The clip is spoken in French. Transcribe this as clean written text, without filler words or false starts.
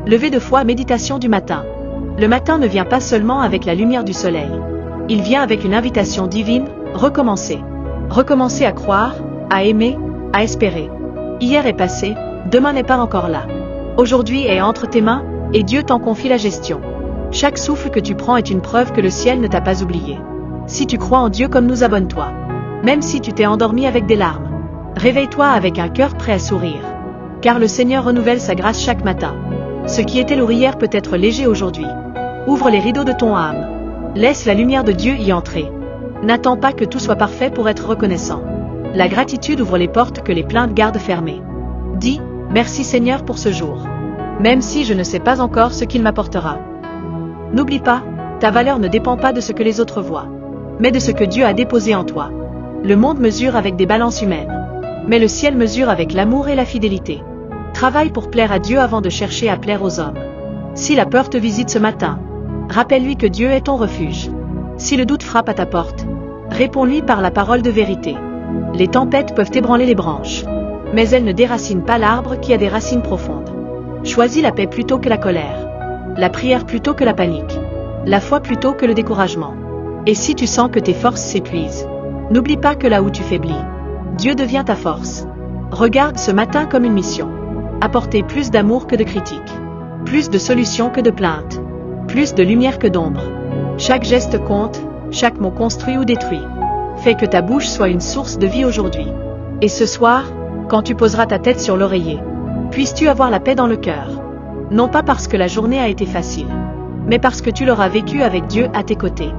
Lever de foi, méditation du matin. Le matin ne vient pas seulement avec la lumière du soleil. Il vient avec une invitation divine, recommencer. Recommencer à croire, à aimer, à espérer. Hier est passé, demain n'est pas encore là. Aujourd'hui est entre tes mains, et Dieu t'en confie la gestion. Chaque souffle que tu prends est une preuve que le ciel ne t'a pas oublié. Si tu crois en Dieu comme nous, abonne-toi. Même si tu t'es endormi avec des larmes. Réveille-toi avec un cœur prêt à sourire. Car le Seigneur renouvelle sa grâce chaque matin. Ce qui était lourd hier peut être léger aujourd'hui. Ouvre les rideaux de ton âme. Laisse la lumière de Dieu y entrer. N'attends pas que tout soit parfait pour être reconnaissant. La gratitude ouvre les portes que les plaintes gardent fermées. Dis, merci Seigneur pour ce jour. Même si je ne sais pas encore ce qu'il m'apportera. N'oublie pas, ta valeur ne dépend pas de ce que les autres voient, mais de ce que Dieu a déposé en toi. Le monde mesure avec des balances humaines, mais le ciel mesure avec l'amour et la fidélité. Travaille pour plaire à Dieu avant de chercher à plaire aux hommes. Si la peur te visite ce matin, rappelle-lui que Dieu est ton refuge. Si le doute frappe à ta porte, réponds-lui par la parole de vérité. Les tempêtes peuvent ébranler les branches, mais elles ne déracinent pas l'arbre qui a des racines profondes. Choisis la paix plutôt que la colère, la prière plutôt que la panique, la foi plutôt que le découragement. Et si tu sens que tes forces s'épuisent, n'oublie pas que là où tu faiblis, Dieu devient ta force. Regarde ce matin comme une mission. Apporter plus d'amour que de critiques, plus de solutions que de plaintes, plus de lumière que d'ombre. Chaque geste compte, chaque mot construit ou détruit. Fais que ta bouche soit une source de vie aujourd'hui. Et ce soir, quand tu poseras ta tête sur l'oreiller, puisses-tu avoir la paix dans le cœur. Non pas parce que la journée a été facile, mais parce que tu l'auras vécu avec Dieu à tes côtés.